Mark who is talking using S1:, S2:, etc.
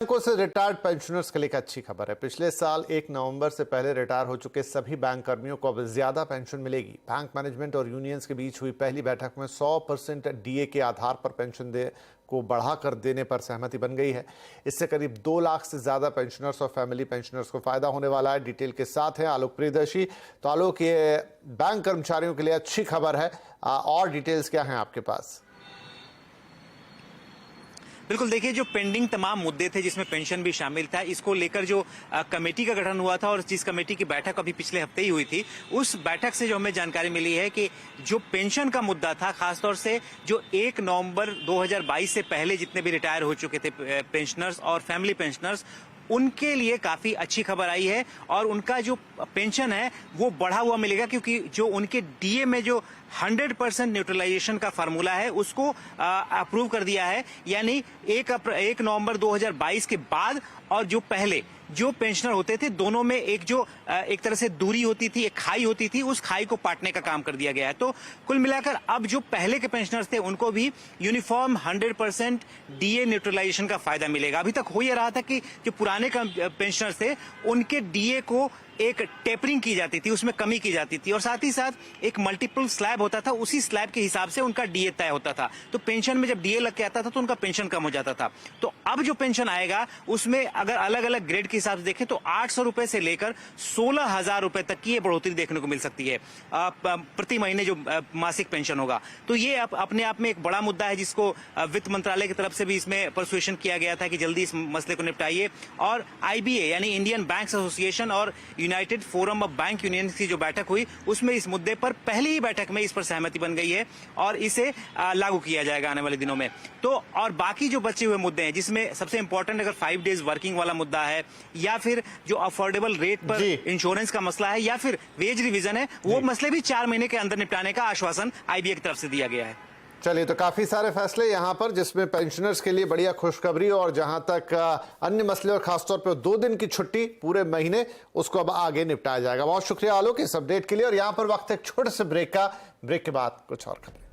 S1: बैंकों से retired pensioners के लिए एक अच्छी खबर है। पिछले साल 1 नवंबर से पहले रिटायर हो चुके सभी बैंक कर्मियों को अब ज्यादा पेंशन मिलेगी। बैंक मैनेजमेंट और यूनियंस के बीच हुई पहली बैठक में 100% डीए के आधार पर पेंशन को बढ़ाकर देने पर सहमति बन गई है। इससे करीब 2 लाख से ज्यादा पेंशनर्स और फैमिली पेंशनर्स को फायदा होने वाला है। डिटेल के साथ है आलोक प्रियदर्शी। तो आलोक, ये बैंक कर्मचारियों के लिए अच्छी खबर है, और डिटेल्स क्या हैं आपके पास?
S2: बिल्कुल, देखिए, जो पेंडिंग तमाम मुद्दे थे जिसमें पेंशन भी शामिल था, इसको लेकर जो कमेटी का गठन हुआ था और जिस कमेटी की बैठक अभी पिछले हफ्ते ही हुई थी, उस बैठक से जो हमें जानकारी मिली है कि जो पेंशन का मुद्दा था, खासतौर से जो 1 नवंबर 2022 से पहले जितने भी रिटायर हो चुके थे पेंशनर्स और फैमिली पेंशनर्स, उनके लिए काफी अच्छी खबर आई है और उनका जो पेंशन है वो बढ़ा हुआ मिलेगा, क्योंकि जो उनके डीए में जो 100% न्यूट्रलाइजेशन का फार्मूला है उसको अप्रूव कर दिया है। यानी 1 नवंबर 2022 के बाद और जो पहले जो पेंशनर होते थे, दोनों में एक तरह से दूरी होती थी, एक खाई होती थी, उस खाई को पाटने का काम कर दिया गया है। तो कुल मिलाकर अब जो पहले के पेंशनर्स थे उनको भी यूनिफॉर्म 100% डीए न्यूट्रलाइजेशन का फायदा मिलेगा। अभी तक हो यह रहा था कि जो पुराने पेंशनर्स थे उनके डीए को एक टेपरिंग की जाती थी, उसमें कमी की जाती थी और साथ ही साथ एक मल्टीपल स्लैब होता था, उसी स्लैब के हिसाब से उनका डीए तय होता था। तो पेंशन में जब डीए लग के आता था तो उनका पेंशन कम हो जाता था। तो अब जो पेंशन आएगा उसमें अगर अलग अलग ग्रेड के हिसाब से देखें तो 800 रुपए से लेकर 16,000 रुपए तक की ये बढ़ोतरी देखने को मिल सकती है प्रति महीने जो मासिक पेंशन होगा। तो ये अपने आप में एक बड़ा मुद्दा है जिसको वित्त मंत्रालय की तरफ से भी इसमें परसुएशन किया गया था कि जल्दी इस मसले को निपटाइए। और आईबीए यानी इंडियन बैंक्स एसोसिएशन और United forum of bank union की जो बैठक हुई उसमें इस मुद्दे पर पहली ही बैठक में इस पर सहमति बन गई है और इसे लागू किया जाएगा आने वाले दिनों में। तो और बाकी जो बचे हुए मुद्दे हैं जिसमें सबसे इंपॉर्टेंट अगर 5 डेज वर्किंग वाला मुद्दा है, या फिर जो अफोर्डेबल रेट पर इंश्योरेंस का मसला है, या फिर वेज रिवीजन है, वो मसले भी 4 महीने के अंदर निपटाने का आश्वासन आईबीए की तरफ से दिया गया है।
S1: चलिए, तो काफी सारे फैसले यहाँ पर जिसमें पेंशनर्स के लिए बढ़िया खुशखबरी, और जहां तक अन्य मसले और खासतौर पर 2 दिन की छुट्टी पूरे महीने, उसको अब आगे निपटाया जाएगा। बहुत शुक्रिया आलोक इस अपडेट के लिए। और यहाँ पर वक्त एक छोटे से ब्रेक का। ब्रेक के बाद कुछ और खबरें।